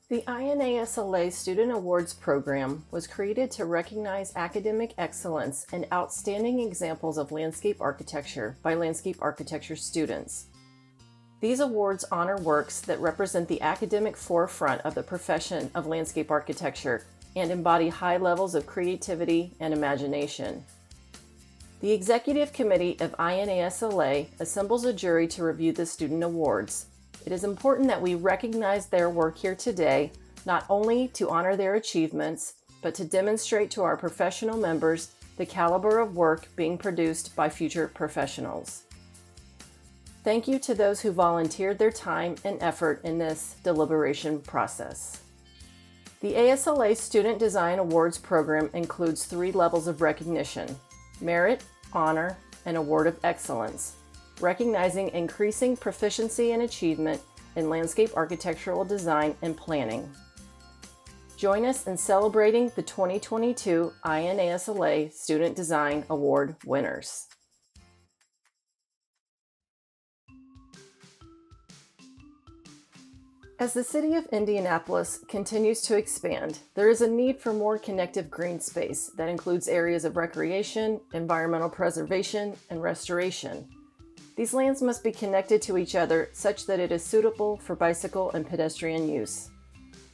The INASLA Student Awards Program was created to recognize academic excellence and outstanding examples of landscape architecture by landscape architecture students. These awards honor works that represent the academic forefront of the profession of landscape architecture and embody high levels of creativity and imagination. The Executive Committee of INASLA assembles a jury to review the student awards. It is important that we recognize their work here today, not only to honor their achievements, but to demonstrate to our professional members the caliber of work being produced by future professionals. Thank you to those who volunteered their time and effort in this deliberation process. The ASLA Student Design Awards program includes 3 levels of recognition: merit, honor, and award of excellence, recognizing increasing proficiency and achievement in landscape architectural design and planning. Join us in celebrating the 2022 INASLA Student Design Award winners. As the city of Indianapolis continues to expand, there is a need for more connective green space that includes areas of recreation, environmental preservation, and restoration. These lands must be connected to each other such that it is suitable for bicycle and pedestrian use.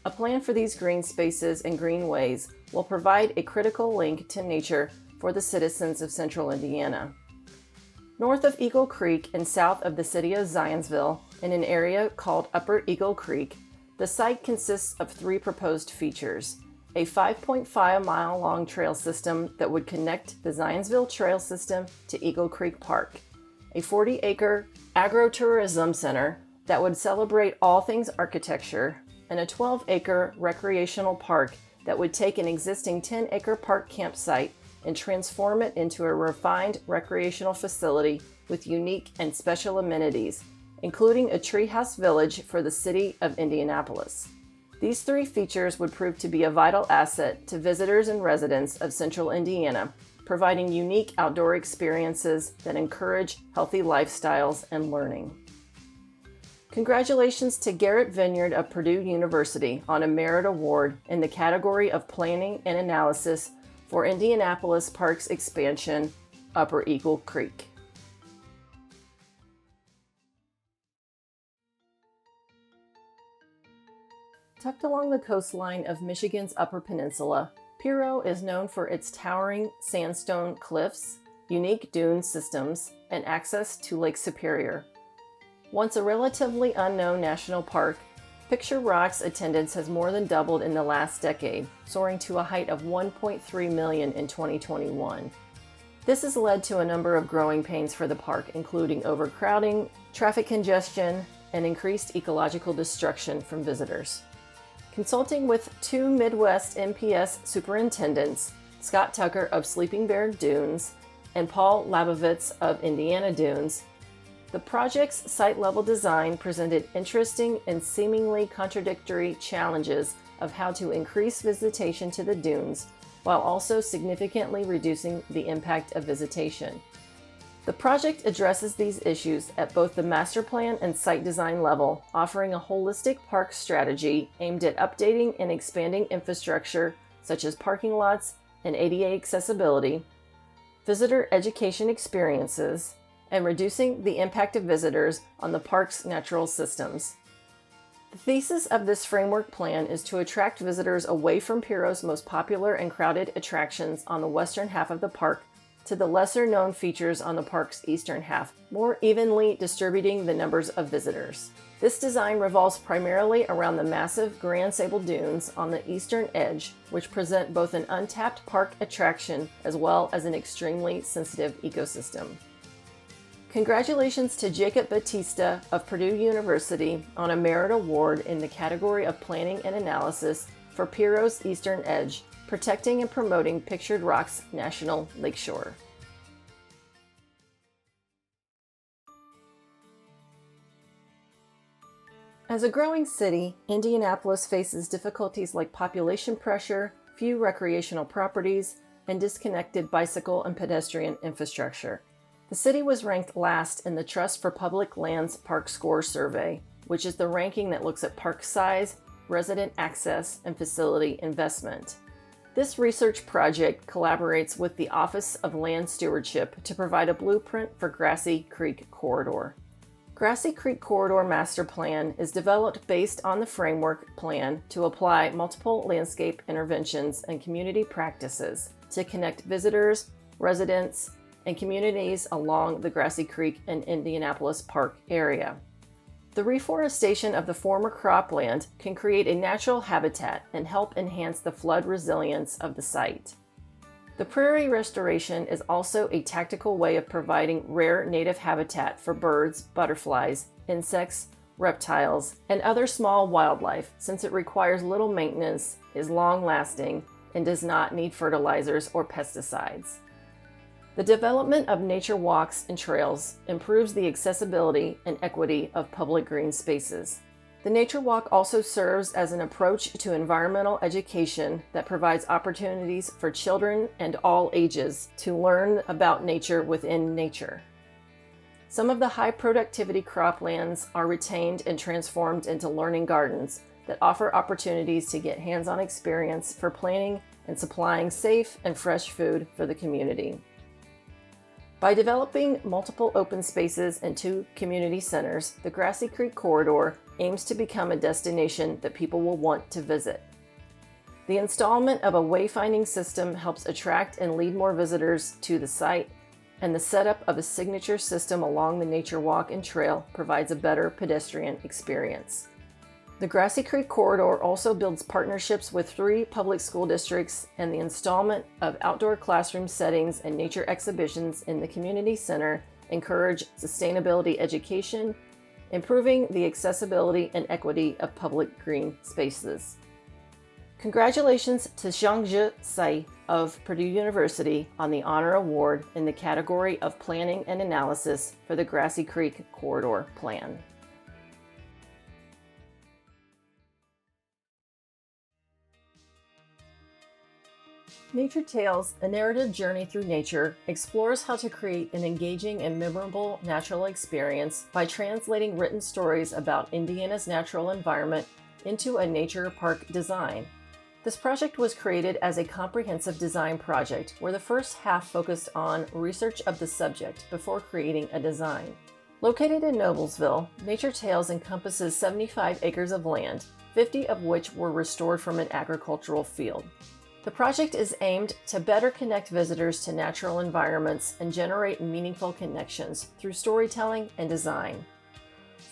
A plan for these green spaces and greenways will provide a critical link to nature for the citizens of Central Indiana. North of Eagle Creek and south of the city of Zionsville, in an area called Upper Eagle Creek, the site consists of 3 proposed features: a 5.5-mile-long trail system that would connect the Zionsville Trail System to Eagle Creek Park, a 40-acre agro-tourism center that would celebrate all things architecture, and a 12-acre recreational park that would take an existing 10-acre park campsite and transform it into a refined recreational facility with unique and special amenities, including a treehouse village for the city of Indianapolis. These 3 features would prove to be a vital asset to visitors and residents of Central Indiana, providing unique outdoor experiences that encourage healthy lifestyles and learning. Congratulations to Garrett Vineyard of Purdue University on a Merit Award in the category of Planning and Analysis for Indianapolis Parks Expansion, Upper Eagle Creek. Tucked along the coastline of Michigan's Upper Peninsula, Piro is known for its towering sandstone cliffs, unique dune systems, and access to Lake Superior. Once a relatively unknown national park, Picture Rock's attendance has more than doubled in the last decade, soaring to a height of 1.3 million in 2021. This has led to a number of growing pains for the park, including overcrowding, traffic congestion, and increased ecological destruction from visitors. Consulting with 2 Midwest NPS superintendents, Scott Tucker of Sleeping Bear Dunes and Paul Labovitz of Indiana Dunes, the project's site-level design presented interesting and seemingly contradictory challenges of how to increase visitation to the dunes while also significantly reducing the impact of visitation. The project addresses these issues at both the master plan and site design level, offering a holistic park strategy aimed at updating and expanding infrastructure such as parking lots and ADA accessibility, visitor education experiences, and reducing the impact of visitors on the park's natural systems. The thesis of this framework plan is to attract visitors away from Piro's most popular and crowded attractions on the western half of the park to the lesser-known features on the park's eastern half, more evenly distributing the numbers of visitors. This design revolves primarily around the massive Grand Sable Dunes on the eastern edge, which present both an untapped park attraction as well as an extremely sensitive ecosystem. Congratulations to Jacob Batista of Purdue University on a Merit Award in the category of Planning and Analysis for Piro's Eastern Edge, protecting and promoting Pictured Rock's National Lakeshore. As a growing city, Indianapolis faces difficulties like population pressure, few recreational properties, and disconnected bicycle and pedestrian infrastructure. The city was ranked last in the Trust for Public Lands Park Score Survey, which is the ranking that looks at park size, resident access and facility investment. This research project collaborates with the Office of Land Stewardship to provide a blueprint for Grassy Creek Corridor. Grassy Creek Corridor Master Plan is developed based on the framework plan to apply multiple landscape interventions and community practices to connect visitors, residents, and communities along the Grassy Creek and Indianapolis Park area. The reforestation of the former cropland can create a natural habitat and help enhance the flood resilience of the site. The prairie restoration is also a tactical way of providing rare native habitat for birds, butterflies, insects, reptiles, and other small wildlife, since it requires little maintenance, is long-lasting, and does not need fertilizers or pesticides. The development of nature walks and trails improves the accessibility and equity of public green spaces. The nature walk also serves as an approach to environmental education that provides opportunities for children and all ages to learn about nature within nature. Some of the high productivity croplands are retained and transformed into learning gardens that offer opportunities to get hands-on experience for planting and supplying safe and fresh food for the community. By developing multiple open spaces and 2 community centers, the Grassy Creek Corridor aims to become a destination that people will want to visit. The installment of a wayfinding system helps attract and lead more visitors to the site, and the setup of a signature system along the nature walk and trail provides a better pedestrian experience. The Grassy Creek Corridor also builds partnerships with 3 public school districts, and the installment of outdoor classroom settings and nature exhibitions in the community center encourage sustainability education, improving the accessibility and equity of public green spaces. Congratulations to Xiangzhi Tsai of Purdue University on the Honor Award in the category of Planning and Analysis for the Grassy Creek Corridor Plan. Nature Tales, a narrative journey through nature, explores how to create an engaging and memorable natural experience by translating written stories about Indiana's natural environment into a nature park design. This project was created as a comprehensive design project where the first half focused on research of the subject before creating a design. Located in Noblesville, Nature Tales encompasses 75 acres of land, 50 of which were restored from an agricultural field. The project is aimed to better connect visitors to natural environments and generate meaningful connections through storytelling and design.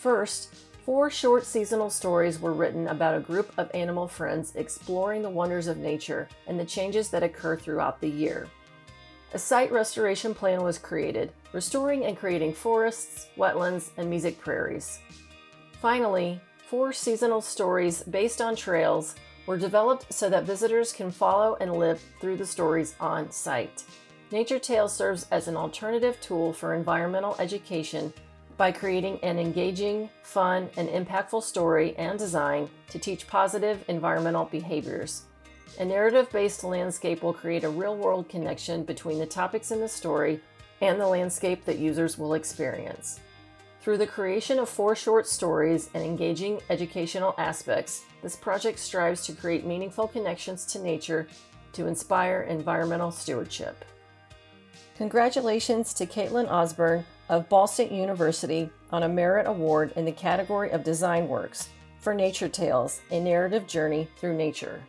First, 4 short seasonal stories were written about a group of animal friends exploring the wonders of nature and the changes that occur throughout the year. A site restoration plan was created, restoring and creating forests, wetlands, and music prairies. Finally, 4 seasonal stories based on trails were developed so that visitors can follow and live through the stories on site. Nature Tales serves as an alternative tool for environmental education by creating an engaging, fun, and impactful story and design to teach positive environmental behaviors. A narrative-based landscape will create a real-world connection between the topics in the story and the landscape that users will experience. Through the creation of 4 short stories and engaging educational aspects, this project strives to create meaningful connections to nature to inspire environmental stewardship. Congratulations to Caitlin Osborne of Ball State University on a Merit Award in the category of Design Works for Nature Tales, a narrative journey through nature.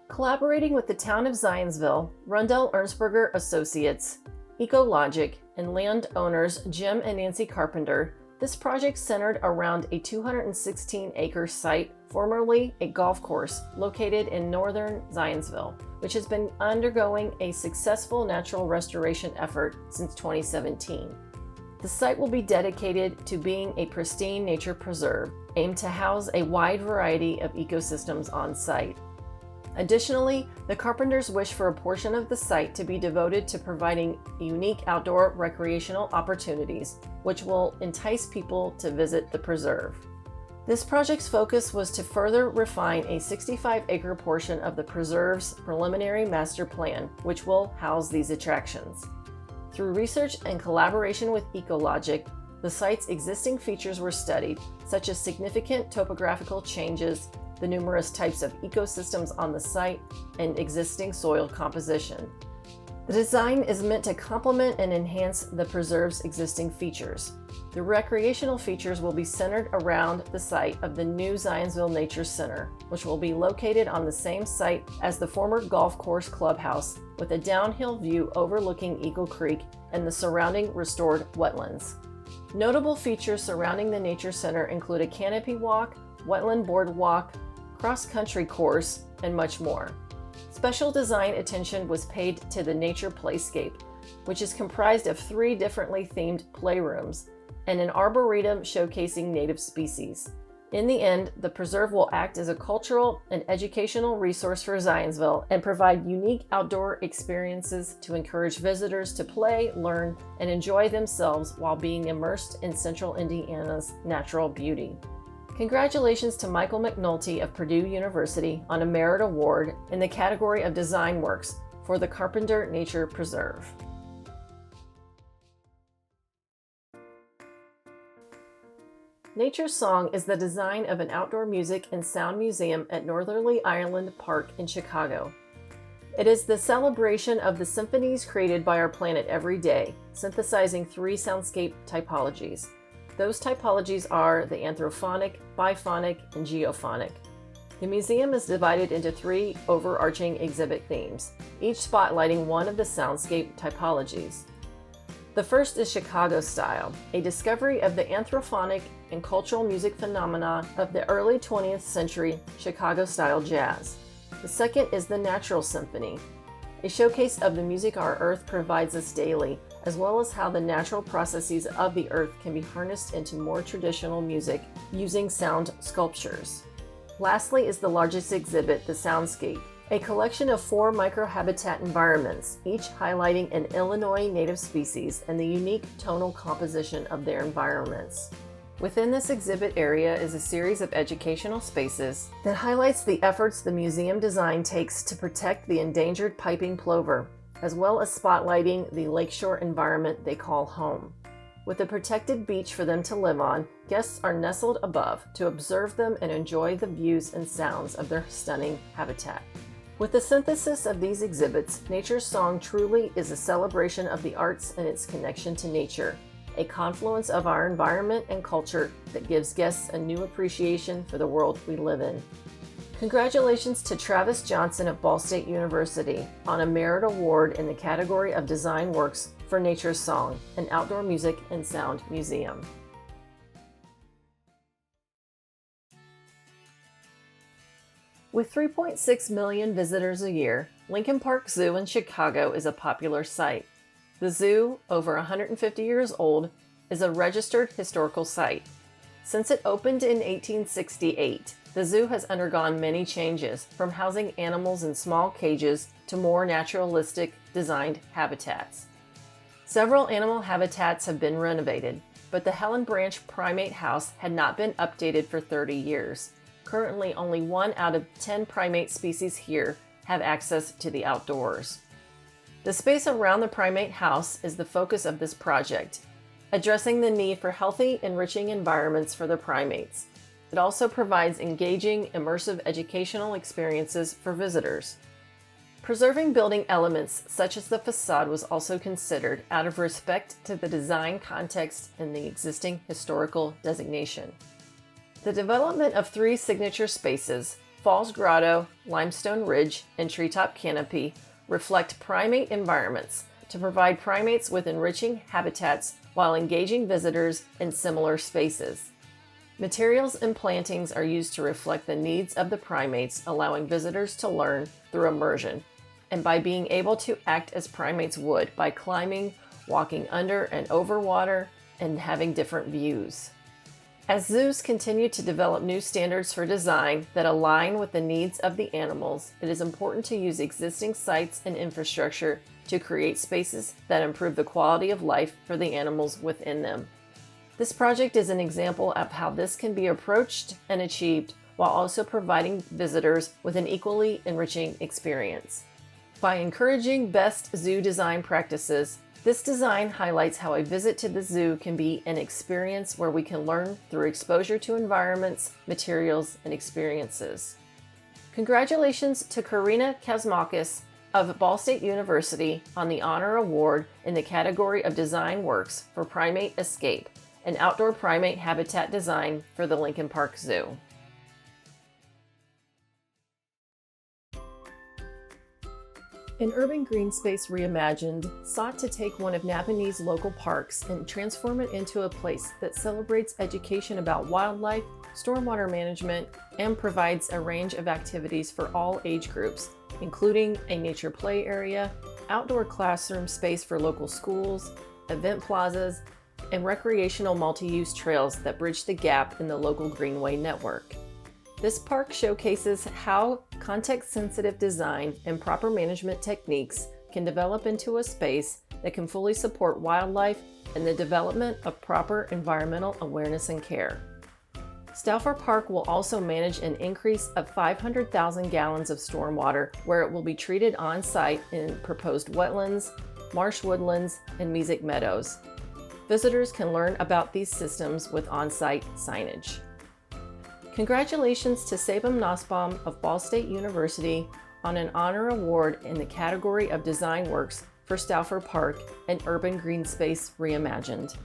Collaborating with the town of Zionsville, Rundell Ernstberger Associates, Ecology, and landowners Jim and Nancy Carpenter, this project centered around a 216-acre site, formerly a golf course, located in northern Zionsville, which has been undergoing a successful natural restoration effort since 2017. The site will be dedicated to being a pristine nature preserve, aimed to house a wide variety of ecosystems on site. Additionally, the Carpenters wish for a portion of the site to be devoted to providing unique outdoor recreational opportunities, which will entice people to visit the preserve. This project's focus was to further refine a 65-acre portion of the preserve's preliminary master plan, which will house these attractions. Through research and collaboration with Ecology, the site's existing features were studied, such as significant topographical changes, the numerous types of ecosystems on the site, and existing soil composition. The design is meant to complement and enhance the preserve's existing features. The recreational features will be centered around the site of the new Zionsville Nature Center, which will be located on the same site as the former golf course clubhouse, with a downhill view overlooking Eagle Creek and the surrounding restored wetlands. Notable features surrounding the Nature Center include a canopy walk, wetland boardwalk, cross-country course, and much more. Special design attention was paid to the Nature Playscape, which is comprised of 3 differently themed playrooms and an arboretum showcasing native species. In the end, the preserve will act as a cultural and educational resource for Zionsville and provide unique outdoor experiences to encourage visitors to play, learn, and enjoy themselves while being immersed in Central Indiana's natural beauty. Congratulations to Michael McNulty of Purdue University on a Merit Award in the category of Design Works for the Carpenter Nature Preserve. Nature's Song is the design of an outdoor music and sound museum at Northerly Island Park in Chicago. It is the celebration of the symphonies created by our planet every day, synthesizing 3 soundscape typologies. Those typologies are the anthrophonic, biphonic, and geophonic. The museum is divided into 3 overarching exhibit themes, each spotlighting one of the soundscape typologies. The first is Chicago Style, a discovery of the anthrophonic and cultural music phenomena of the early 20th century Chicago-style jazz. The second is the Natural Symphony, a showcase of the music our Earth provides us daily, as well as how the natural processes of the Earth can be harnessed into more traditional music using sound sculptures. Lastly is the largest exhibit, the Soundscape, a collection of 4 microhabitat environments, each highlighting an Illinois native species and the unique tonal composition of their environments. Within this exhibit area is a series of educational spaces that highlights the efforts the museum design takes to protect the endangered piping plover, as well as spotlighting the lakeshore environment they call home. With a protected beach for them to live on, guests are nestled above to observe them and enjoy the views and sounds of their stunning habitat. With the synthesis of these exhibits, Nature's Song truly is a celebration of the arts and its connection to nature, a confluence of our environment and culture that gives guests a new appreciation for the world we live in. Congratulations to Travis Johnson of Ball State University on a Merit Award in the category of Design Works for Nature's Song, an outdoor music and sound museum. With 3.6 million visitors a year, Lincoln Park Zoo in Chicago is a popular site. The zoo, over 150 years old, is a registered historical site. Since it opened in 1868, the zoo has undergone many changes, from housing animals in small cages to more naturalistic designed habitats. Several animal habitats have been renovated, but the Helen Branch Primate House had not been updated for 30 years. Currently, only 1 out of 10 primate species here have access to the outdoors. The space around the primate house is the focus of this project, addressing the need for healthy, enriching environments for the primates. It also provides engaging, immersive educational experiences for visitors. Preserving building elements such as the facade was also considered out of respect to the design context and the existing historical designation. The development of 3 signature spaces, Falls Grotto, Limestone Ridge, and Treetop Canopy, reflect primate environments to provide primates with enriching habitats while engaging visitors in similar spaces. Materials and plantings are used to reflect the needs of the primates, allowing visitors to learn through immersion, and by being able to act as primates would by climbing, walking under and over water, and having different views. As zoos continue to develop new standards for design that align with the needs of the animals, it is important to use existing sites and infrastructure to create spaces that improve the quality of life for the animals within them. This project is an example of how this can be approached and achieved while also providing visitors with an equally enriching experience. By encouraging best zoo design practices, This design highlights how a visit to the zoo can be an experience where we can learn through exposure to environments, materials, and experiences. Congratulations to Karina Kazmakis of Ball State University on the Honor Award in the category of Design Works for Primate Escape, an outdoor primate habitat design for the Lincoln Park Zoo. An urban green space reimagined sought to take one of Napanee's local parks and transform it into a place that celebrates education about wildlife, stormwater management, and provides a range of activities for all age groups, including a nature play area, outdoor classroom space for local schools, event plazas, and recreational multi-use trails that bridge the gap in the local greenway network. This park showcases how context-sensitive design and proper management techniques can develop into a space that can fully support wildlife and the development of proper environmental awareness and care. Stauffer Park will also manage an increase of 500,000 gallons of stormwater where it will be treated on-site in proposed wetlands, marsh woodlands, and mesic meadows. Visitors can learn about these systems with on-site signage. Congratulations to Sabam Nussbaum of Ball State University on an honor award in the category of Design Works for Stauffer Park and Urban Green Space Reimagined.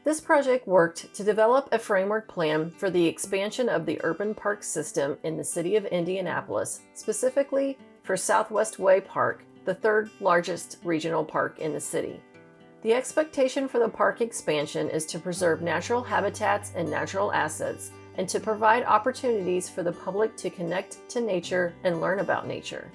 This project worked to develop a framework plan for the expansion of the urban park system in the city of Indianapolis, specifically for Southwest Way Park, the third largest regional park in the city. The expectation for the park expansion is to preserve natural habitats and natural assets, and to provide opportunities for the public to connect to nature and learn about nature.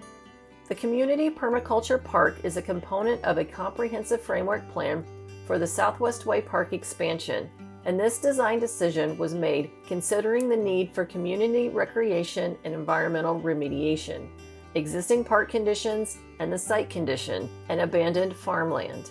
The Community Permaculture Park is a component of a comprehensive framework plan for the Southwest Way Park expansion, and this design decision was made considering the need for community recreation and environmental remediation, existing park conditions, and the site condition, and abandoned farmland.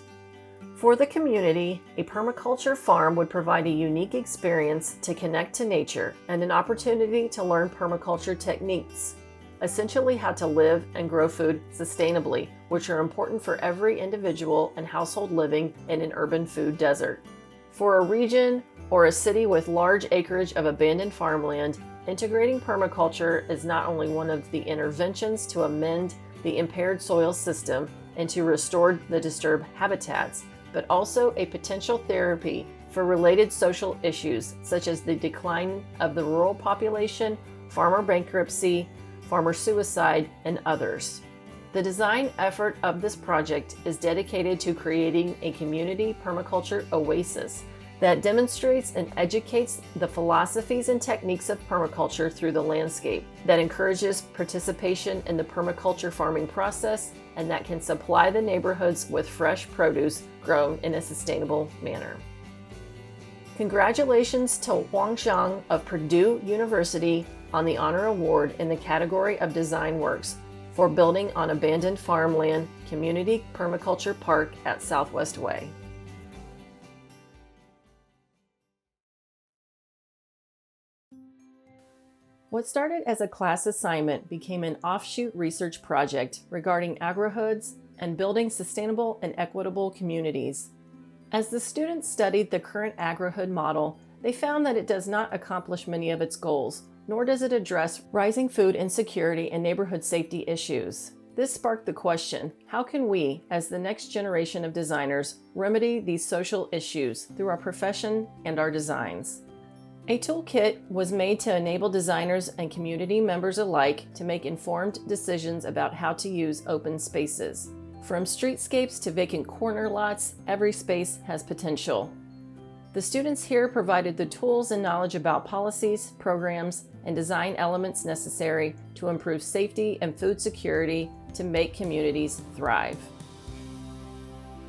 For the community, a permaculture farm would provide a unique experience to connect to nature and an opportunity to learn permaculture techniques, essentially how to live and grow food sustainably, which are important for every individual and household living in an urban food desert. For a region or a city with large acreage of abandoned farmland, integrating permaculture is not only one of the interventions to amend the impaired soil system and to restore the disturbed habitats, but also a potential therapy for related social issues such as the decline of the rural population, farmer bankruptcy, farmer suicide, and others. The design effort of this project is dedicated to creating a community permaculture oasis that demonstrates and educates the philosophies and techniques of permaculture through the landscape, that encourages participation in the permaculture farming process, and that can supply the neighborhoods with fresh produce grown in a sustainable manner. Congratulations to Wang Xiang of Purdue University on the Honor Award in the category of Design Works for building on abandoned farmland Community Permaculture Park at Southwest Way. What started as a class assignment became an offshoot research project regarding agrihoods and building sustainable and equitable communities. As the students studied the current agrihood model, they found that it does not accomplish many of its goals, nor does it address rising food insecurity and neighborhood safety issues. This sparked the question, how can we, as the next generation of designers, remedy these social issues through our profession and our designs? A toolkit was made to enable designers and community members alike to make informed decisions about how to use open spaces. From streetscapes to vacant corner lots, every space has potential. The students here provided the tools and knowledge about policies, programs, and design elements necessary to improve safety and food security to make communities thrive.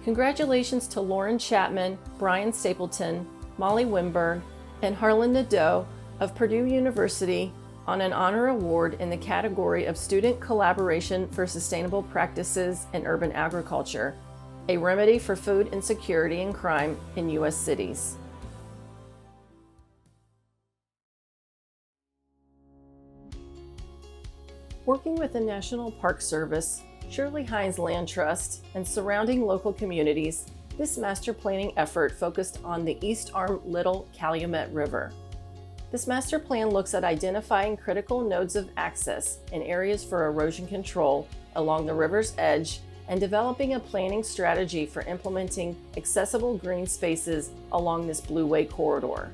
Congratulations to Lauren Chapman, Brian Stapleton, Molly Wimberg, and Harlan Nadeau of Purdue University on an honor award in the category of Student Collaboration for Sustainable Practices in Urban Agriculture, a remedy for food insecurity and crime in U.S. cities. Working with the National Park Service, Shirley Hines Land Trust, and surrounding local communities, this master planning effort focused on the East Arm Little Calumet River. This master plan looks at identifying critical nodes of access and areas for erosion control along the river's edge and developing a planning strategy for implementing accessible green spaces along this Blueway corridor.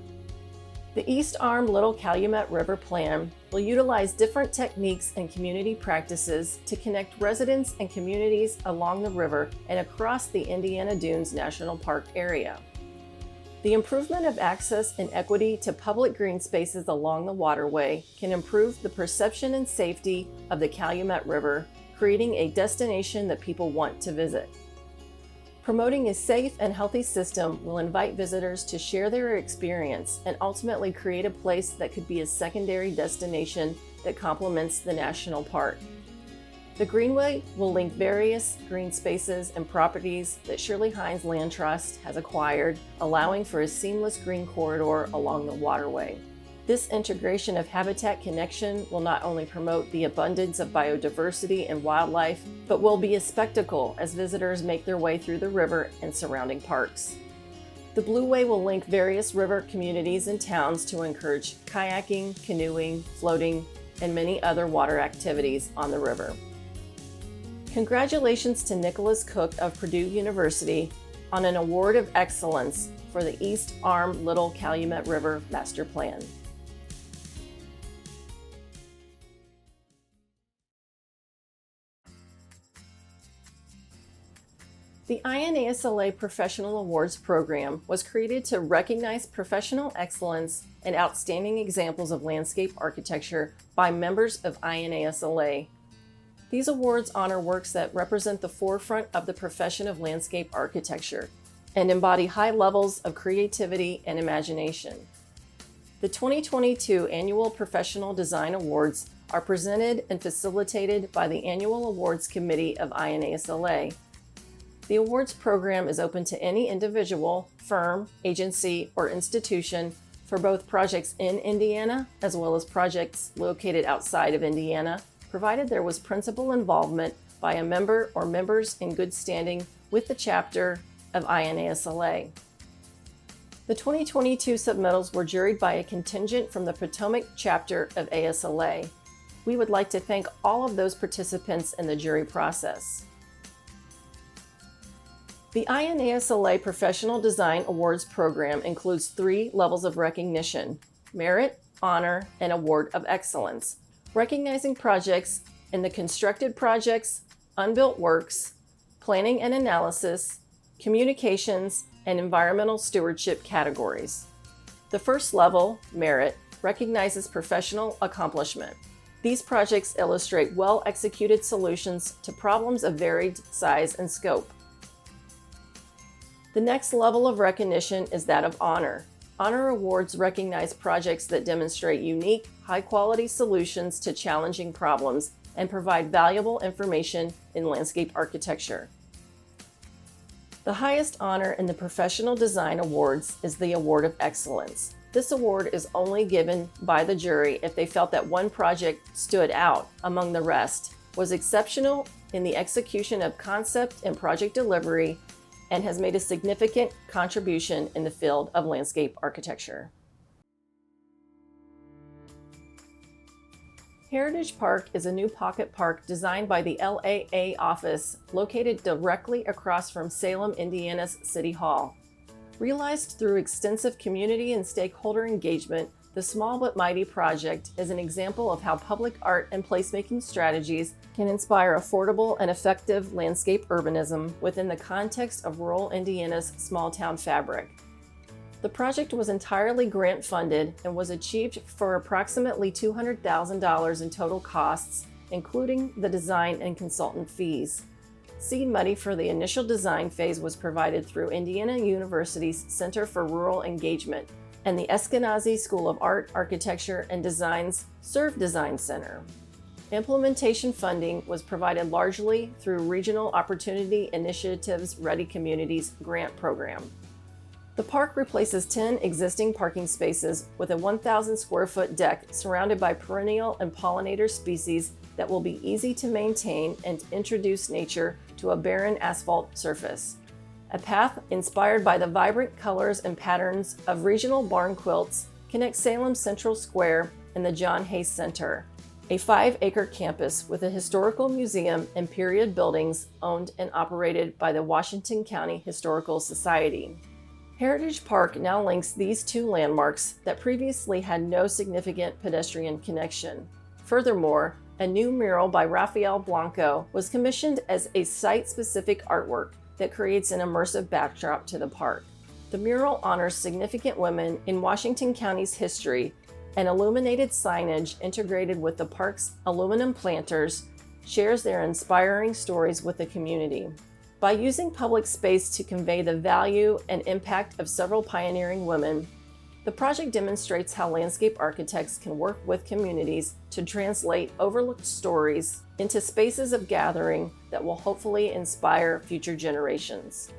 The East Arm Little Calumet River Plan will utilize different techniques and community practices to connect residents and communities along the river and across the Indiana Dunes National Park area. The improvement of access and equity to public green spaces along the waterway can improve the perception and safety of the Calumet River, creating a destination that people want to visit. Promoting a safe and healthy system will invite visitors to share their experience and ultimately create a place that could be a secondary destination that complements the national park. The Greenway will link various green spaces and properties that Shirley Hines Land Trust has acquired, allowing for a seamless green corridor along the waterway. This integration of habitat connection will not only promote the abundance of biodiversity and wildlife, but will be a spectacle as visitors make their way through the river and surrounding parks. The Blueway will link various river communities and towns to encourage kayaking, canoeing, floating, and many other water activities on the river. Congratulations to Nicholas Cook of Purdue University on an Award of Excellence for the East Arm Little Calumet River Master Plan. The INASLA Professional Awards Program was created to recognize professional excellence and outstanding examples of landscape architecture by members of INASLA. These awards honor works that represent the forefront of the profession of landscape architecture and embody high levels of creativity and imagination. The 2022 Annual Professional Design Awards are presented and facilitated by the Annual Awards Committee of INASLA. The awards program is open to any individual, firm, agency, or institution for both projects in Indiana as well as projects located outside of Indiana, provided there was principal involvement by a member or members in good standing with the chapter of INASLA. The 2022 submittals were juried by a contingent from the Potomac chapter of ASLA. We would like to thank all of those participants in the jury process. The INASLA Professional Design Awards program includes 3 levels of recognition: merit, honor, and award of excellence, recognizing projects in the constructed projects, unbuilt works, planning and analysis, communications, and environmental stewardship categories. The first level, merit, recognizes professional accomplishment. These projects illustrate well-executed solutions to problems of varied size and scope. The next level of recognition is that of honor. Honor awards recognize projects that demonstrate unique, high-quality solutions to challenging problems and provide valuable information in landscape architecture. The highest honor in the Professional Design Awards is the Award of Excellence. This award is only given by the jury if they felt that one project stood out among the rest, was exceptional in the execution of concept and project delivery, and has made a significant contribution in the field of landscape architecture. Heritage Park is a new pocket park designed by the LAA office located directly across from Salem, Indiana's City Hall. Realized through extensive community and stakeholder engagement, the Small But Mighty project is an example of how public art and placemaking strategies can inspire affordable and effective landscape urbanism within the context of rural Indiana's small-town fabric. The project was entirely grant-funded and was achieved for approximately $200,000 in total costs, including the design and consultant fees. Seed money for the initial design phase was provided through Indiana University's Center for Rural Engagement and the Eskenazi School of Art, Architecture, and Design's Serve Design Center. Implementation funding was provided largely through Regional Opportunity Initiative's Ready Communities grant program. The park replaces 10 existing parking spaces with a 1,000 square foot deck surrounded by perennial and pollinator species that will be easy to maintain and introduce nature to a barren asphalt surface. A path inspired by the vibrant colors and patterns of regional barn quilts connects Salem Central Square and the John Hay Center, a 5-acre campus with a historical museum and period buildings owned and operated by the Washington County Historical Society. Heritage Park now links these two landmarks that previously had no significant pedestrian connection. Furthermore, a new mural by Rafael Blanco was commissioned as a site-specific artwork that creates an immersive backdrop to the park. The mural honors significant women in Washington County's history, and illuminated signage integrated with the park's aluminum planters shares their inspiring stories with the community. By using public space to convey the value and impact of several pioneering women, the project demonstrates how landscape architects can work with communities to translate overlooked stories into spaces of gathering that will hopefully inspire future generations.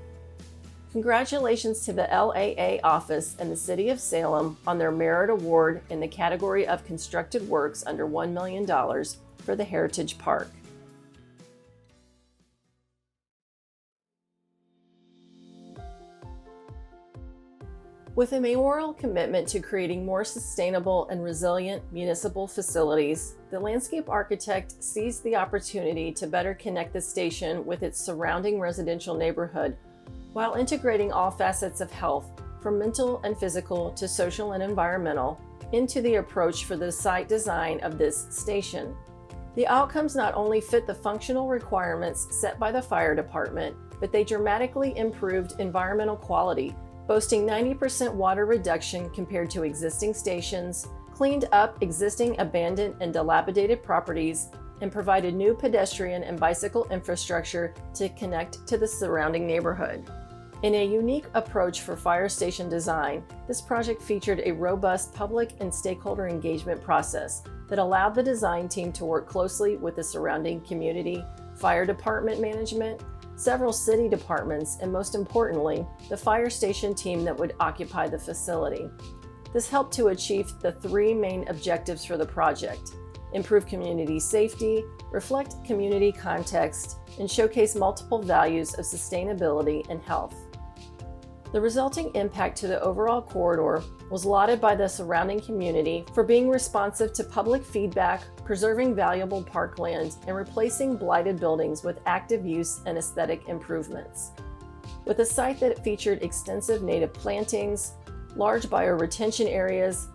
Congratulations to the LAA office and the City of Salem on their Merit Award in the category of constructed works under $1 million for the Heritage Park. With a mayoral commitment to creating more sustainable and resilient municipal facilities, the landscape architect seized the opportunity to better connect the station with its surrounding residential neighborhood, while integrating all facets of health, from mental and physical to social and environmental, into the approach for the site design of this station. The outcomes not only fit the functional requirements set by the fire department, but they dramatically improved environmental quality, boasting 90% water reduction compared to existing stations, cleaned up existing abandoned and dilapidated properties, and provided new pedestrian and bicycle infrastructure to connect to the surrounding neighborhood. In a unique approach for fire station design, this project featured a robust public and stakeholder engagement process that allowed the design team to work closely with the surrounding community, fire department management, several city departments, and most importantly, the fire station team that would occupy the facility. This helped to achieve the three main objectives for the project: improve community safety, reflect community context, and showcase multiple values of sustainability and health. The resulting impact to the overall corridor was lauded by the surrounding community for being responsive to public feedback, preserving valuable parkland, and replacing blighted buildings with active use and aesthetic improvements. With a site that featured extensive native plantings, large bioretention areas,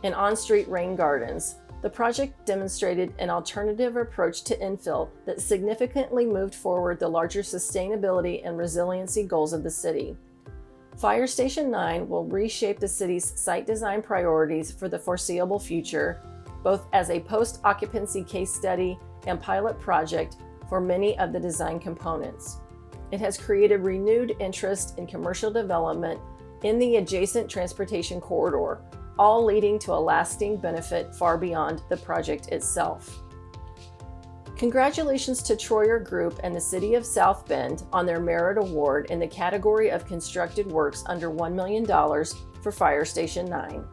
and on-street rain gardens, the project demonstrated an alternative approach to infill that significantly moved forward the larger sustainability and resiliency goals of the city. Fire Station 9 will reshape the city's site design priorities for the foreseeable future, both as a post-occupancy case study and pilot project for many of the design components. It has created renewed interest in commercial development in the adjacent transportation corridor, all leading to a lasting benefit far beyond the project itself. Congratulations to Troyer Group and the City of South Bend on their Merit Award in the category of constructed works under $1 million for Fire Station 9.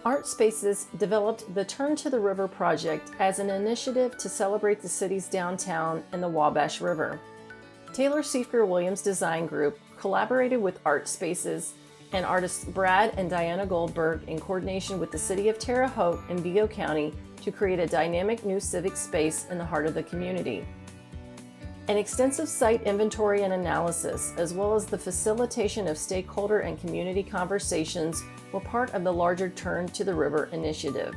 Art Spaces developed the Turn to the River project as an initiative to celebrate the city's downtown and the Wabash River. Taylor Seifker Williams Design Group collaborated with Art Spaces and artists Brad and Diana Goldberg in coordination with the City of Terre Haute in Vigo County to create a dynamic new civic space in the heart of the community. An extensive site inventory and analysis, as well as the facilitation of stakeholder and community conversations, were part of the larger Turn to the River initiative.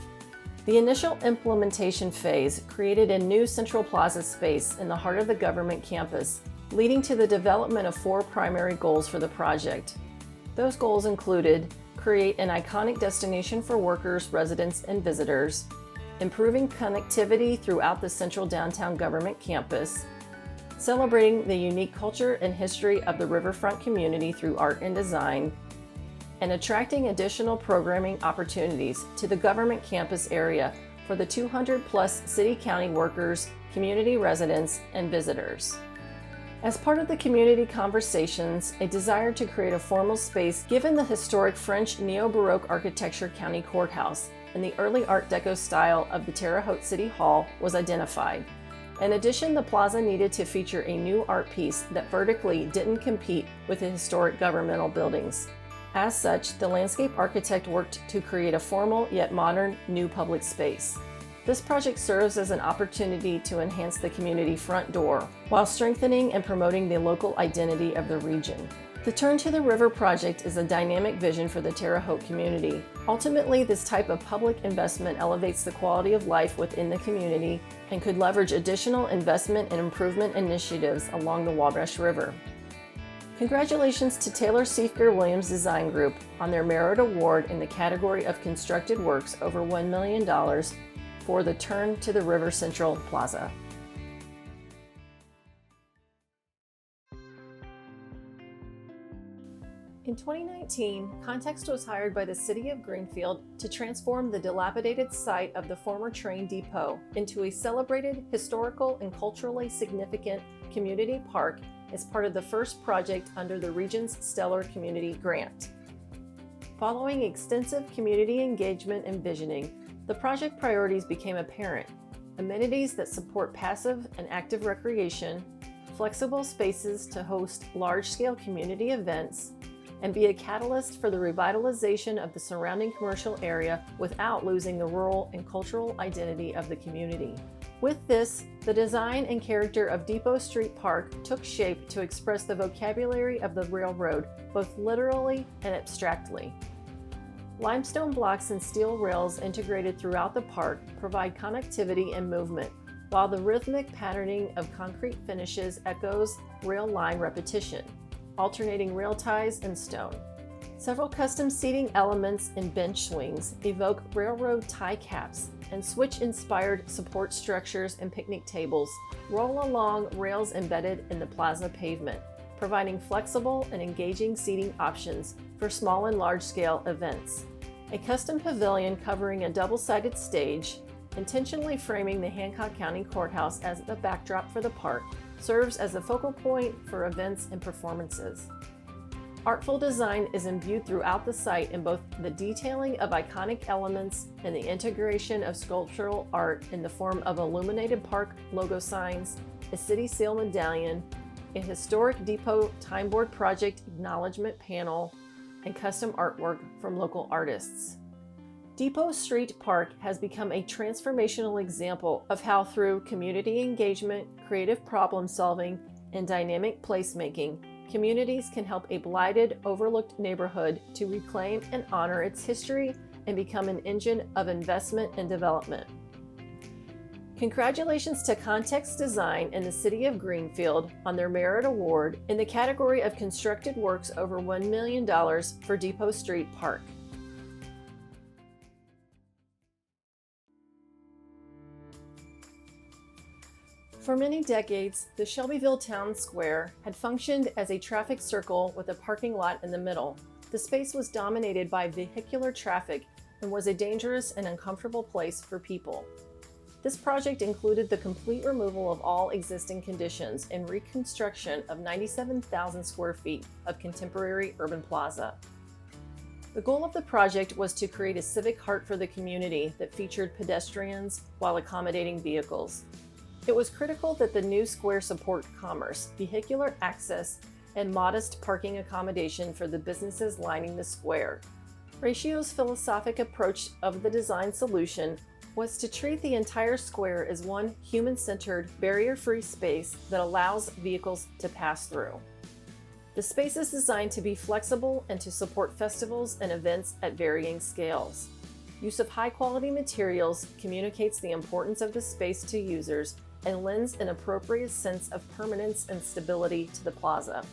The initial implementation phase created a new Central Plaza space in the heart of the government campus, leading to the development of 4 primary goals for the project. Those goals included create an iconic destination for workers, residents, and visitors, improving connectivity throughout the central downtown government campus, celebrating the unique culture and history of the riverfront community through art and design, and attracting additional programming opportunities to the government campus area for the 200-plus city-county workers, community residents, and visitors. As part of the community conversations, a desire to create a formal space given the historic French neo-Baroque architecture county courthouse and the early Art Deco style of the Terre Haute City Hall was identified. In addition, the plaza needed to feature a new art piece that vertically didn't compete with the historic governmental buildings. As such, the landscape architect worked to create a formal yet modern new public space. This project serves as an opportunity to enhance the community front door while strengthening and promoting the local identity of the region. The Turn to the River project is a dynamic vision for the Terre Haute community. Ultimately, this type of public investment elevates the quality of life within the community and could leverage additional investment and improvement initiatives along the Wabash River. Congratulations to Taylor Siefker Williams Design Group on their Merit Award in the category of constructed works over $1 million for the Turn to the River Central Plaza. In 2019, Context was hired by the City of Greenfield to transform the dilapidated site of the former train depot into a celebrated, historical, and culturally significant community park as part of the first project under the region's Stellar Community Grant. Following extensive community engagement and visioning, the project priorities became apparent: amenities that support passive and active recreation, flexible spaces to host large-scale community events, and be a catalyst for the revitalization of the surrounding commercial area without losing the rural and cultural identity of the community. With this, the design and character of Depot Street Park took shape to express the vocabulary of the railroad, both literally and abstractly. Limestone blocks and steel rails integrated throughout the park provide connectivity and movement, while the rhythmic patterning of concrete finishes echoes rail line repetition, alternating rail ties and stone. Several custom seating elements and bench swings evoke railroad tie caps, and switch-inspired support structures and picnic tables roll along rails embedded in the plaza pavement, providing flexible and engaging seating options for small and large-scale events. A custom pavilion covering a double-sided stage, intentionally framing the Hancock County Courthouse as the backdrop for the park, serves as a focal point for events and performances. Artful design is imbued throughout the site in both the detailing of iconic elements and the integration of sculptural art in the form of illuminated park logo signs, a city seal medallion, a historic depot time board project acknowledgement panel, and custom artwork from local artists. Depot Street Park has become a transformational example of how, through community engagement, creative problem solving, and dynamic placemaking, communities can help a blighted, overlooked neighborhood to reclaim and honor its history and become an engine of investment and development. Congratulations to Context Design and the City of Greenfield on their Merit Award in the category of constructed works over $1 million for Depot Street Park. For many decades, the Shelbyville Town Square had functioned as a traffic circle with a parking lot in the middle. The space was dominated by vehicular traffic and was a dangerous and uncomfortable place for people. This project included the complete removal of all existing conditions and reconstruction of 97,000 square feet of contemporary urban plaza. The goal of the project was to create a civic heart for the community that featured pedestrians while accommodating vehicles. It was critical that the new square support commerce, vehicular access, and modest parking accommodation for the businesses lining the square. Ratio's philosophic approach of the design solution was to treat the entire square as one human-centered, barrier-free space that allows vehicles to pass through. The space is designed to be flexible and to support festivals and events at varying scales. Use of high-quality materials communicates the importance of the space to users and lends an appropriate sense of permanence and stability to the plaza.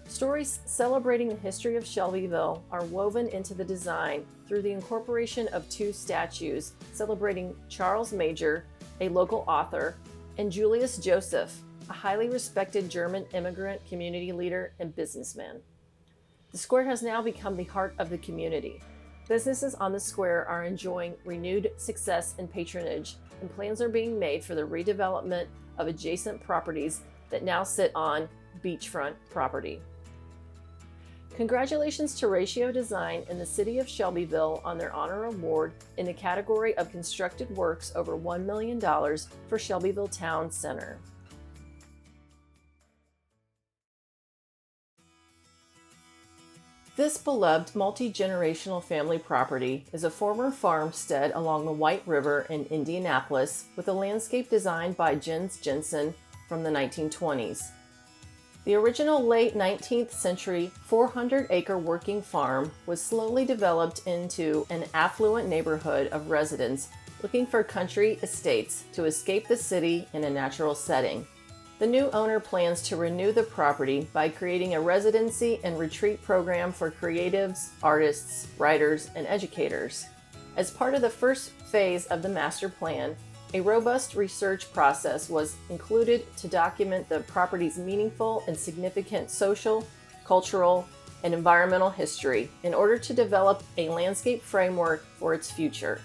Stories celebrating the history of Shelbyville are woven into the design through the incorporation of two statues celebrating Charles Major, a local author, and Julius Joseph, a highly respected German immigrant community leader and businessman. The square has now become the heart of the community. Businesses on the square are enjoying renewed success and patronage, and plans are being made for the redevelopment of adjacent properties that now sit on beachfront property. Congratulations to Ratio Design and the City of Shelbyville on their honor award in the category of constructed works over $1 million for Shelbyville Town Center. This beloved multi-generational family property is a former farmstead along the White River in Indianapolis with a landscape designed by Jens Jensen from the 1920s. The original late 19th century 400-acre working farm was slowly developed into an affluent neighborhood of residents looking for country estates to escape the city in a natural setting. The new owner plans to renew the property by creating a residency and retreat program for creatives, artists, writers, and educators. As part of the first phase of the master plan, a robust research process was included to document the property's meaningful and significant social, cultural, and environmental history in order to develop a landscape framework for its future.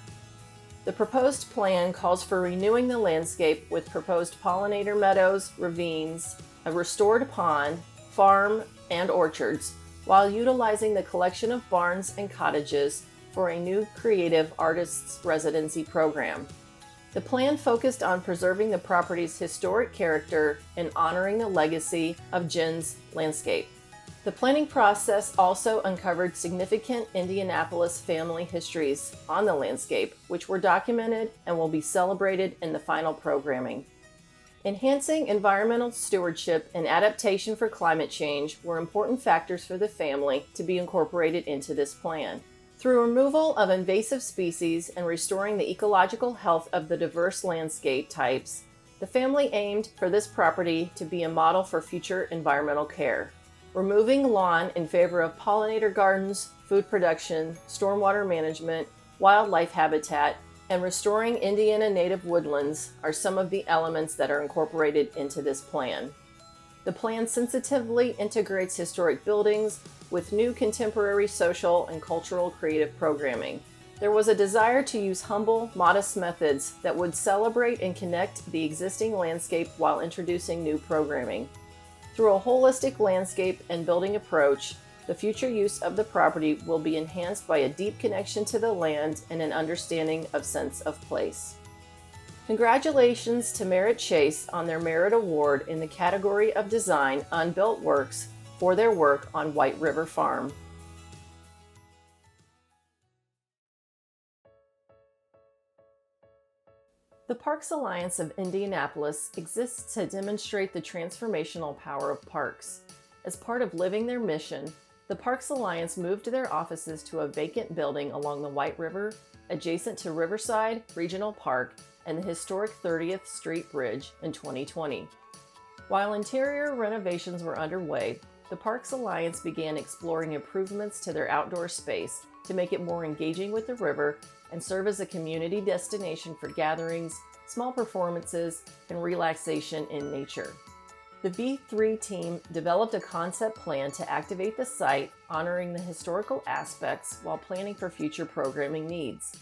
The proposed plan calls for renewing the landscape with proposed pollinator meadows, ravines, a restored pond, farm, and orchards, while utilizing the collection of barns and cottages for a new creative artists residency program. The plan focused on preserving the property's historic character and honoring the legacy of Jen's landscape. The planning process also uncovered significant Indianapolis family histories on the landscape, which were documented and will be celebrated in the final programming. Enhancing environmental stewardship and adaptation for climate change were important factors for the family to be incorporated into this plan. Through removal of invasive species and restoring the ecological health of the diverse landscape types, the family aimed for this property to be a model for future environmental care. Removing lawn in favor of pollinator gardens, food production, stormwater management, wildlife habitat, and restoring Indiana native woodlands are some of the elements that are incorporated into this plan. The plan sensitively integrates historic buildings with new contemporary social and cultural creative programming. There was a desire to use humble, modest methods that would celebrate and connect the existing landscape while introducing new programming. Through a holistic landscape and building approach, the future use of the property will be enhanced by a deep connection to the land and an understanding of sense of place. Congratulations to Merritt Chase on their Merit Award in the category of Design Unbuilt Works for their work on White River Farm. The Parks Alliance of Indianapolis exists to demonstrate the transformational power of parks. As part of living their mission, the Parks Alliance moved their offices to a vacant building along the White River, adjacent to Riverside Regional Park and the historic 30th Street Bridge in 2020. While interior renovations were underway, the Parks Alliance began exploring improvements to their outdoor space to make it more engaging with the river and serve as a community destination for gatherings, small performances, and relaxation in nature. The V3 team developed a concept plan to activate the site, honoring the historical aspects while planning for future programming needs.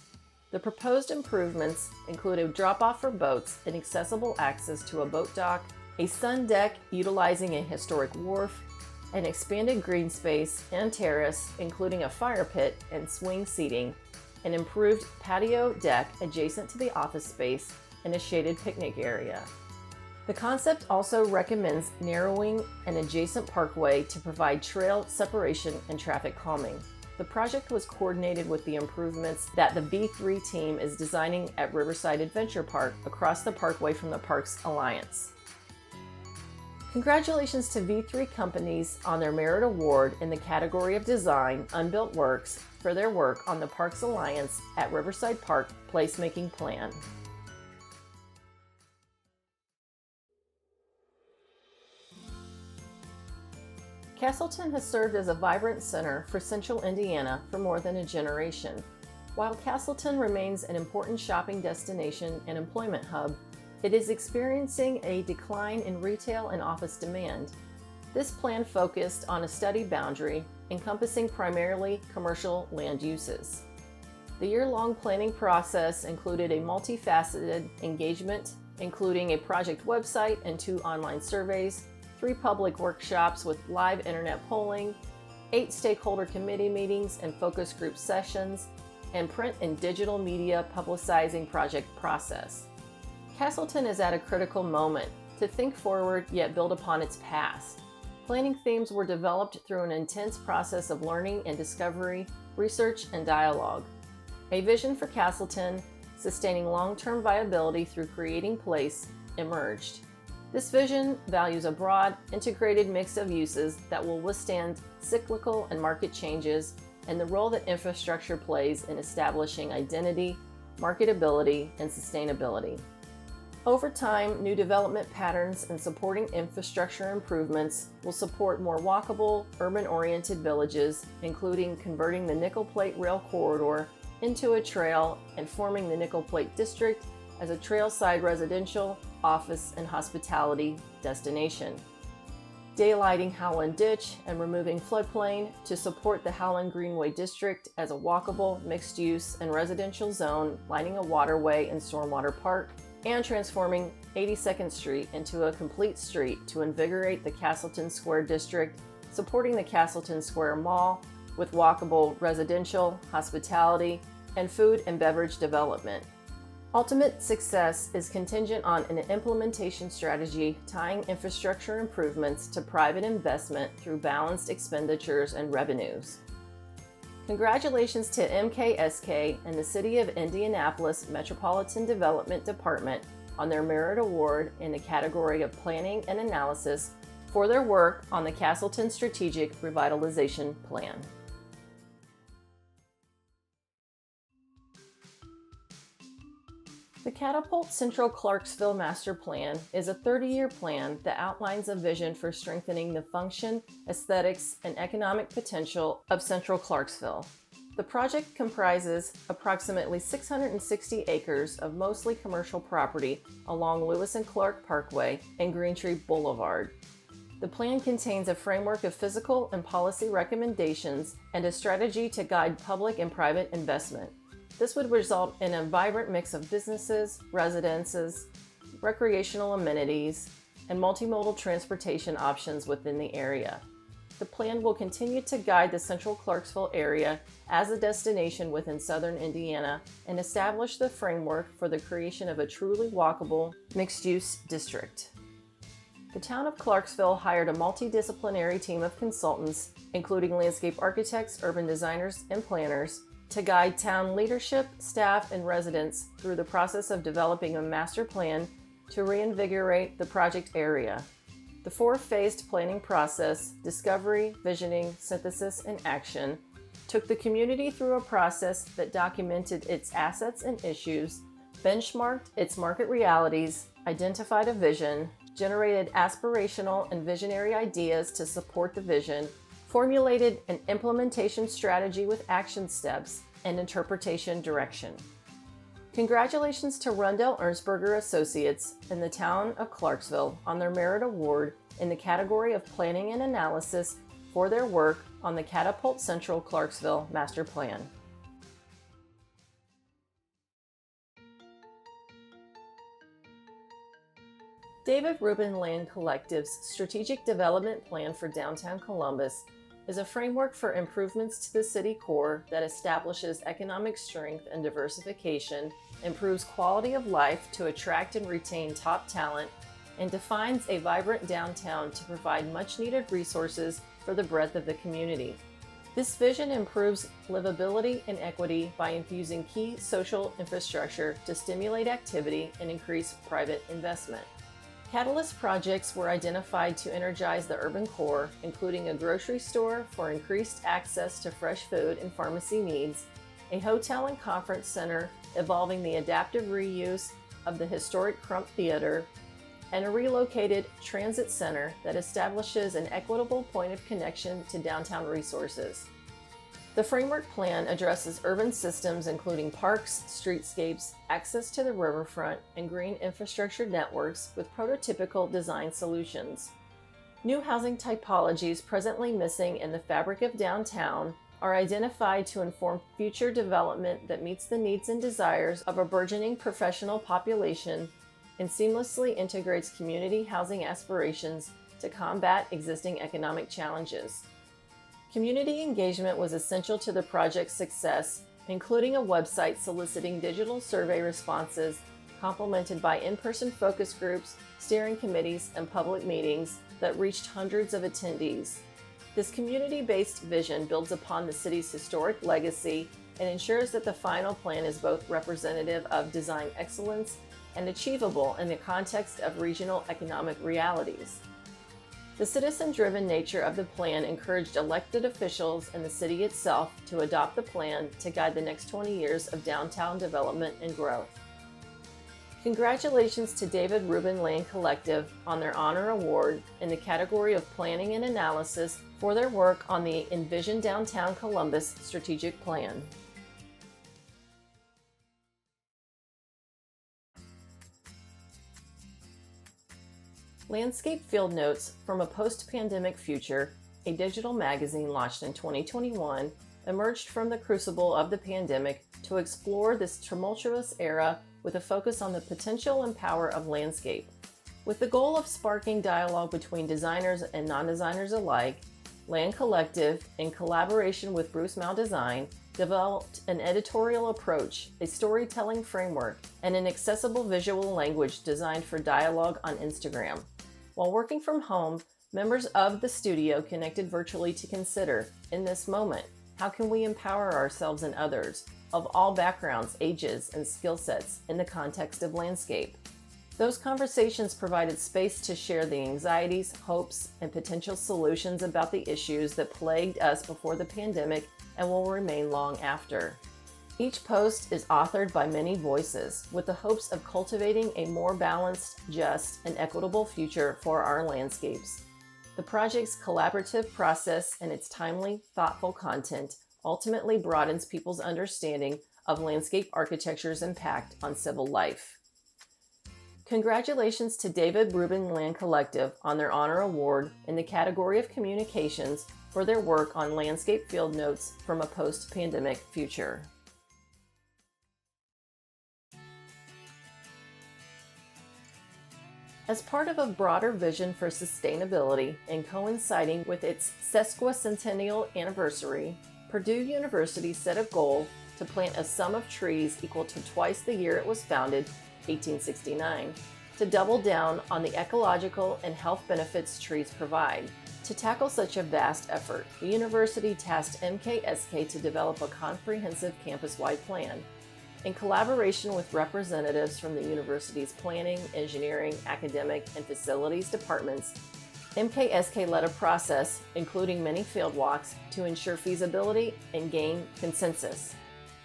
The proposed improvements include a drop-off for boats and accessible access to a boat dock, a sun deck utilizing a historic wharf, an expanded green space and terrace, including a fire pit and swing seating, an improved patio deck adjacent to the office space, and a shaded picnic area. The concept also recommends narrowing an adjacent parkway to provide trail separation and traffic calming. The project was coordinated with the improvements that the V3 team is designing at Riverside Adventure Park across the parkway from the Parks Alliance. Congratulations to V3 companies on their Merit Award in the category of Design Unbuilt Works for their work on the Parks Alliance at Riverside Park Placemaking Plan. Castleton has served as a vibrant center for Central Indiana for more than a generation. While Castleton remains an important shopping destination and employment hub, it is experiencing a decline in retail and office demand. This plan focused on a steady boundary encompassing primarily commercial land uses. The year-long planning process included a multifaceted engagement, including a project website and 2 online surveys, 3 public workshops with live internet polling, 8 stakeholder committee meetings and focus group sessions, and print and digital media publicizing project process. Castleton is at a critical moment to think forward yet build upon its past. Planning themes were developed through an intense process of learning and discovery, research, and dialogue. A vision for Castleton, sustaining long-term viability through creating place, emerged. This vision values a broad, integrated mix of uses that will withstand cyclical and market changes, and the role that infrastructure plays in establishing identity, marketability, and sustainability. Over time, new development patterns and supporting infrastructure improvements will support more walkable, urban-oriented villages, including converting the Nickel Plate Rail Corridor into a trail and forming the Nickel Plate District as a trailside residential, office, and hospitality destination. Daylighting Howland Ditch and removing floodplain to support the Howland Greenway District as a walkable, mixed-use, and residential zone lining a waterway and stormwater park, and transforming 82nd Street into a complete street to invigorate the Castleton Square District, supporting the Castleton Square Mall with walkable residential, hospitality, and food and beverage development. Ultimate success is contingent on an implementation strategy tying infrastructure improvements to private investment through balanced expenditures and revenues. Congratulations to MKSK and the City of Indianapolis Metropolitan Development Department on their Merit Award in the category of Planning and Analysis for their work on the Castleton Strategic Revitalization Plan. The Catapult Central Clarksville Master Plan is a 30-year plan that outlines a vision for strengthening the function, aesthetics, and economic potential of Central Clarksville. The project comprises approximately 660 acres of mostly commercial property along Lewis and Clark Parkway and Greentree Boulevard. The plan contains a framework of physical and policy recommendations and a strategy to guide public and private investment. This would result in a vibrant mix of businesses, residences, recreational amenities, and multimodal transportation options within the area. The plan will continue to guide the Central Clarksville area as a destination within southern Indiana and establish the framework for the creation of a truly walkable, mixed-use district. The town of Clarksville hired a multidisciplinary team of consultants, including landscape architects, urban designers, and planners, to guide town leadership, staff, and residents through the process of developing a master plan to reinvigorate the project area. The 4-phased planning process, discovery, visioning, synthesis, and action, took the community through a process that documented its assets and issues, benchmarked its market realities, identified a vision, generated aspirational and visionary ideas to support the vision, formulated an implementation strategy with action steps and interpretation direction. Congratulations to Rundell Ernstberger Associates and the town of Clarksville on their Merit Award in the category of Planning and Analysis for their work on the Catapult Central Clarksville Master Plan. David Rubin Land Collective's Strategic Development Plan for Downtown Columbus is a framework for improvements to the city core that establishes economic strength and diversification, improves quality of life to attract and retain top talent, and defines a vibrant downtown to provide much-needed resources for the breadth of the community. This vision improves livability and equity by infusing key social infrastructure to stimulate activity and increase private investment. Catalyst projects were identified to energize the urban core, including a grocery store for increased access to fresh food and pharmacy needs, a hotel and conference center involving the adaptive reuse of the historic Crump Theater, and a relocated transit center that establishes an equitable point of connection to downtown resources. The framework plan addresses urban systems including parks, streetscapes, access to the riverfront, and green infrastructure networks with prototypical design solutions. New housing typologies presently missing in the fabric of downtown are identified to inform future development that meets the needs and desires of a burgeoning professional population and seamlessly integrates community housing aspirations to combat existing economic challenges. Community engagement was essential to the project's success, including a website soliciting digital survey responses, complemented by in-person focus groups, steering committees, and public meetings that reached hundreds of attendees. This community-based vision builds upon the city's historic legacy and ensures that the final plan is both representative of design excellence and achievable in the context of regional economic realities. The citizen-driven nature of the plan encouraged elected officials and the city itself to adopt the plan to guide the next 20 years of downtown development and growth. Congratulations to David Rubin Land Collective on their honor award in the category of Planning and Analysis for their work on the Envision Downtown Columbus Strategic Plan. Landscape Field Notes from a Post-Pandemic Future, a digital magazine launched in 2021, emerged from the crucible of the pandemic to explore this tumultuous era with a focus on the potential and power of landscape. With the goal of sparking dialogue between designers and non-designers alike, Land Collective, in collaboration with Bruce Mao Design, developed an editorial approach, a storytelling framework, and an accessible visual language designed for dialogue on Instagram. While working from home, members of the studio connected virtually to consider, in this moment, how can we empower ourselves and others, of all backgrounds, ages, and skill sets, in the context of landscape? Those conversations provided space to share the anxieties, hopes, and potential solutions about the issues that plagued us before the pandemic and will remain long after. Each post is authored by many voices, with the hopes of cultivating a more balanced, just, and equitable future for our landscapes. The project's collaborative process and its timely, thoughtful content ultimately broadens people's understanding of landscape architecture's impact on civil life. Congratulations to David Rubin Land Collective on their honor award in the category of communications for their work on landscape field notes from a post-pandemic future. As part of a broader vision for sustainability and coinciding with its sesquicentennial anniversary, Purdue University set a goal to plant a sum of trees equal to twice the year it was founded, 1869, to double down on the ecological and health benefits trees provide. To tackle such a vast effort, the university tasked MKSK to develop a comprehensive campus-wide plan. In collaboration with representatives from the university's planning, engineering, academic, and facilities departments, MKSK led a process, including many field walks, to ensure feasibility and gain consensus.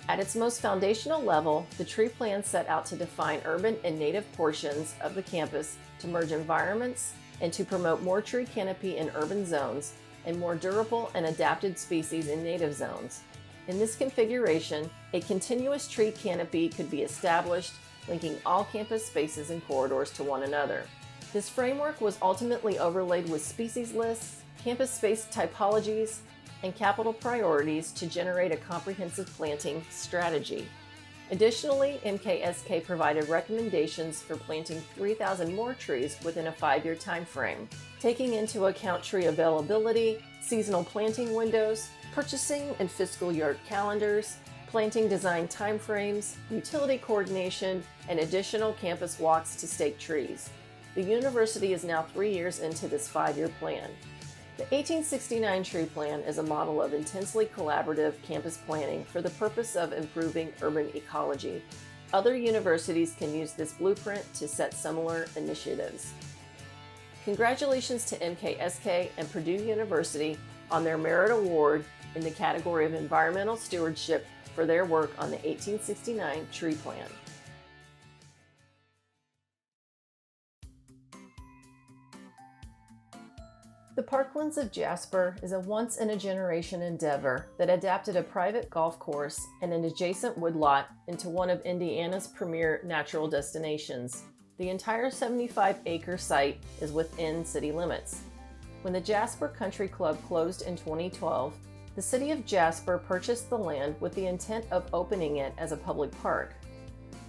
At its most foundational level, the tree plan set out to define urban and native portions of the campus to merge environments and to promote more tree canopy in urban zones and more durable and adapted species in native zones. In this configuration, a continuous tree canopy could be established, linking all campus spaces and corridors to one another. This framework was ultimately overlaid with species lists, campus space typologies, and capital priorities to generate a comprehensive planting strategy. Additionally, MKSK provided recommendations for planting 3,000 more trees within a 5-year time frame, taking into account tree availability, seasonal planting windows, purchasing and fiscal year calendars, planting design timeframes, utility coordination, and additional campus walks to stake trees. The university is now 3 years into this 5-year plan. The 1869 tree plan is a model of intensely collaborative campus planning for the purpose of improving urban ecology. Other universities can use this blueprint to set similar initiatives. Congratulations to MKSK and Purdue University on their Merit Award in the category of Environmental Stewardship for their work on the 1869 tree plan. The Parklands of Jasper is a once-in-a-generation endeavor that adapted a private golf course and an adjacent woodlot into one of Indiana's premier natural destinations. The entire 75-acre site is within city limits. When the Jasper Country Club closed in 2012, the city of Jasper purchased the land with the intent of opening it as a public park.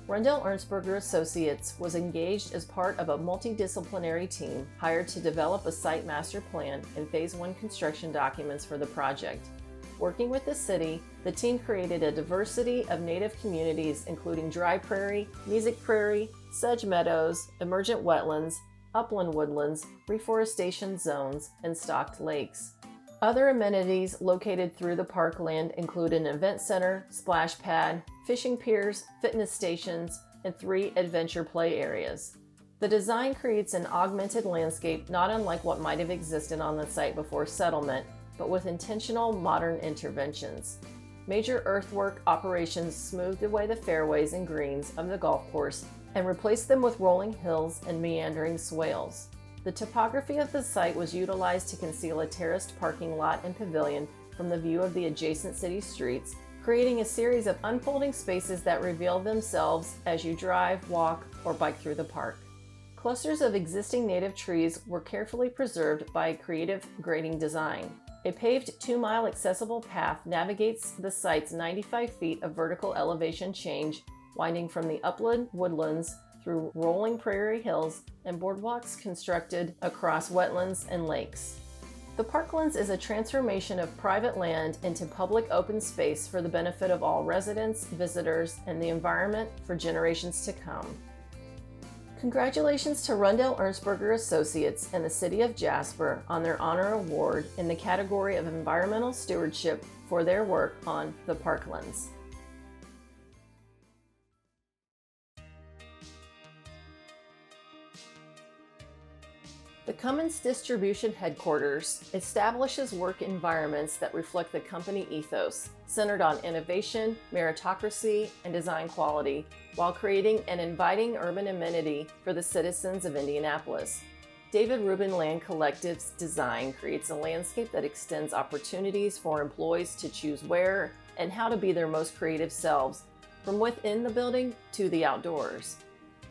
Rundell Ernstberger Associates was engaged as part of a multidisciplinary team hired to develop a site master plan and Phase 1 construction documents for the project. Working with the city, the team created a diversity of native communities including dry prairie, mesic prairie, sedge meadows, emergent wetlands, upland woodlands, reforestation zones, and stocked lakes. Other amenities located through the parkland include an event center, splash pad, fishing piers, fitness stations, and 3 adventure play areas. The design creates an augmented landscape not unlike what might have existed on the site before settlement, but with intentional modern interventions. Major earthwork operations smoothed away the fairways and greens of the golf course and replaced them with rolling hills and meandering swales. The topography of the site was utilized to conceal a terraced parking lot and pavilion from the view of the adjacent city streets, creating a series of unfolding spaces that reveal themselves as you drive, walk, or bike through the park. Clusters of existing native trees were carefully preserved by a creative grading design. A paved 2-mile accessible path navigates the site's 95 feet of vertical elevation change, winding from the upland woodlands through rolling prairie hills and boardwalks constructed across wetlands and lakes. The Parklands is a transformation of private land into public open space for the benefit of all residents, visitors, and the environment for generations to come. Congratulations to Rundell Ernstberger Associates and the City of Jasper on their honor award in the category of environmental stewardship for their work on the Parklands. The Cummins Distribution Headquarters establishes work environments that reflect the company ethos, centered on innovation, meritocracy, and design quality, while creating an inviting urban amenity for the citizens of Indianapolis. David Rubin Land Collective's design creates a landscape that extends opportunities for employees to choose where and how to be their most creative selves, from within the building to the outdoors.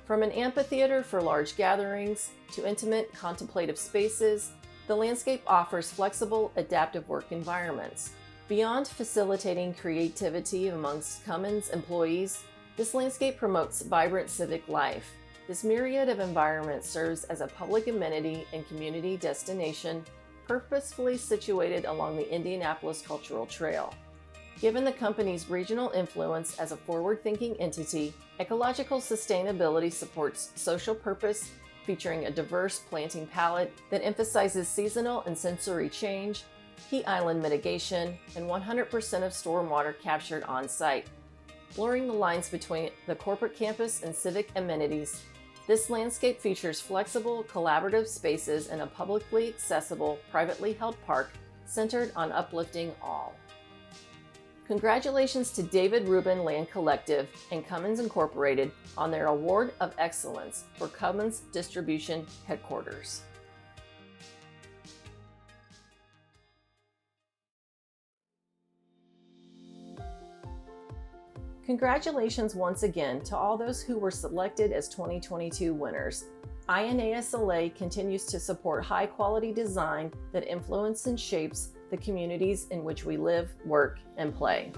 From an amphitheater for large gatherings to intimate contemplative spaces, the landscape offers flexible, adaptive work environments. Beyond facilitating creativity amongst Cummins employees, this landscape promotes vibrant civic life. This myriad of environments serves as a public amenity and community destination, purposefully situated along the Indianapolis Cultural Trail. Given the company's regional influence as a forward-thinking entity, ecological sustainability supports social purpose, featuring a diverse planting palette that emphasizes seasonal and sensory change, heat island mitigation, and 100% of stormwater captured on-site. Blurring the lines between the corporate campus and civic amenities, this landscape features flexible, collaborative spaces in a publicly accessible, privately held park centered on uplifting all. Congratulations to David Rubin Land Collective and Cummins Incorporated on their Award of Excellence for Cummins Distribution Headquarters. Congratulations once again to all those who were selected as 2022 winners. INASLA continues to support high-quality design that influences and shapes the communities in which we live, work, and play.